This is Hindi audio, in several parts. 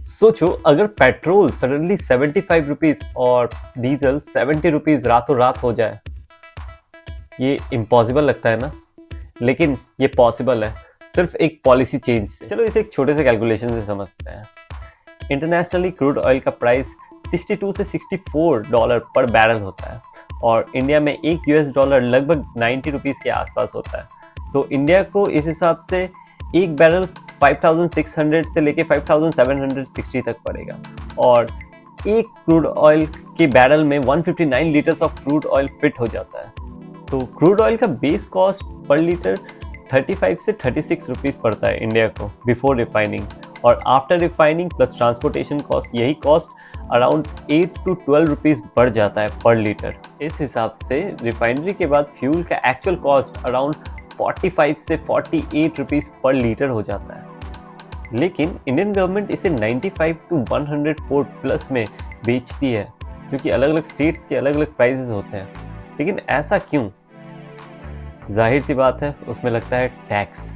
सोचो अगर पेट्रोल सडनली 75 रुपीज और डीजल 70 रुपीज रातों रात हो जाए। ये इम्पॉसिबल लगता है ना, लेकिन ये पॉसिबल है सिर्फ एक पॉलिसी चेंज से। चलो इसे एक छोटे से कैलकुलेशन से समझते हैं। इंटरनेशनली क्रूड ऑयल का प्राइस 62 से 64 डॉलर पर बैरल होता है और इंडिया में एक यूएस डॉलर लगभग 90 रुपीज़ के आसपास होता है। तो इंडिया को इस हिसाब से एक बैरल 5600 से लेके 5760 तक पड़ेगा और एक क्रूड ऑयल के बैरल में 159 litres of crude oil fit हो जाता है। तो क्रूड ऑयल का बेस कॉस्ट पर लीटर 35 से 36 रुपीज़ पड़ता है इंडिया को बिफोर रिफाइनिंग, और after refining plus transportation cost यही कॉस्ट अराउंड 8 to 12 रुपीज़ बढ़ जाता है पर लीटर। इस हिसाब से रिफाइनरी के बाद फ्यूल का एक्चुअल कॉस्ट अराउंड 45 से 48 रुपीज़ पर लीटर हो जाता है। लेकिन इंडियन गवर्नमेंट इसे 95 to 104 प्लस में बेचती है, जो कि अलग अलग स्टेट्स के अलग अलग प्राइसेस होते हैं। लेकिन ऐसा क्यों? जाहिर सी बात है, उसमें लगता है टैक्स।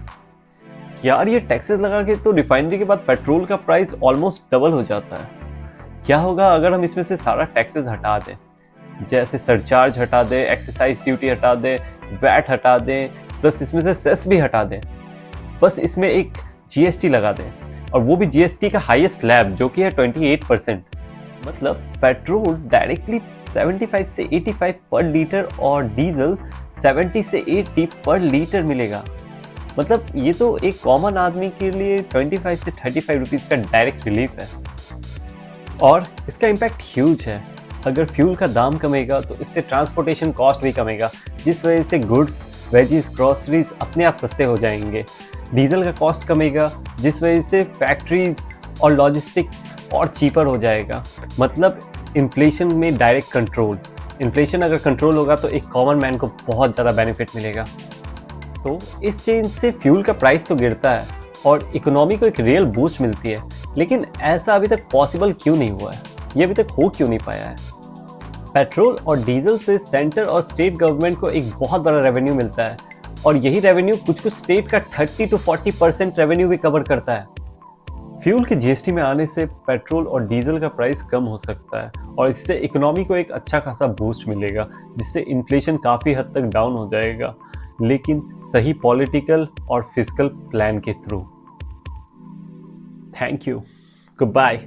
यार ये टैक्सेस लगा के तो रिफाइनरी के बाद पेट्रोल का प्राइस ऑलमोस्ट डबल हो जाता है। क्या होगा अगर हम इसमें से सारा टैक्सेस हटा दें, जैसे सरचार्ज हटा दें, एक्साइज ड्यूटी हटा दें, वैट हटा दें, प्लस इसमें से सेस भी हटा दें, बस इसमें एक जीएसटी लगा दें, और वो भी जीएसटी का हाईएस्ट स्लैब जो कि है 28%। मतलब पेट्रोल डायरेक्टली 75 से 85 पर लीटर और डीजल 70 से 80 पर लीटर मिलेगा। मतलब ये तो एक कॉमन आदमी के लिए 25 से 35 रुपीज़ का डायरेक्ट रिलीफ है, और इसका इम्पैक्ट ह्यूज है। अगर फ्यूल का दाम कमेगा तो इससे ट्रांसपोर्टेशन कॉस्ट भी कमेगा, जिस वजह से गुड्स, वेजीज, ग्रॉसरीज अपने आप सस्ते हो जाएंगे। डीजल का कॉस्ट कमेगा, जिस वजह से फैक्ट्रीज और लॉजिस्टिक और चीपर हो जाएगा। मतलब इन्फ्लेशन में डायरेक्ट कंट्रोल। इन्फ्लेशन अगर कंट्रोल होगा तो एक कॉमन मैन को बहुत ज़्यादा बेनिफिट मिलेगा। तो इस चेंज से फ्यूल का प्राइस तो गिरता है और इकोनॉमी को एक रियल बूस्ट मिलती है, लेकिन ऐसा अभी तक पॉसिबल क्यों नहीं हुआ है? ये अभी तक हो क्यों नहीं पाया है? पेट्रोल और डीजल से सेंटर और स्टेट गवर्नमेंट को एक बहुत बड़ा रेवेन्यू मिलता है, और यही रेवेन्यू कुछ स्टेट का 30 to 40% रेवेन्यू भी कवर करता है। फ्यूल के जीएसटी में आने से पेट्रोल और डीजल का प्राइस कम हो सकता है, और इससे इकोनॉमी को एक अच्छा खासा बूस्ट मिलेगा, जिससे इन्फ्लेशन काफ़ी हद तक डाउन हो जाएगा, लेकिन सही पॉलिटिकल और फिस्कल प्लान के थ्रू। Thank you, good bye.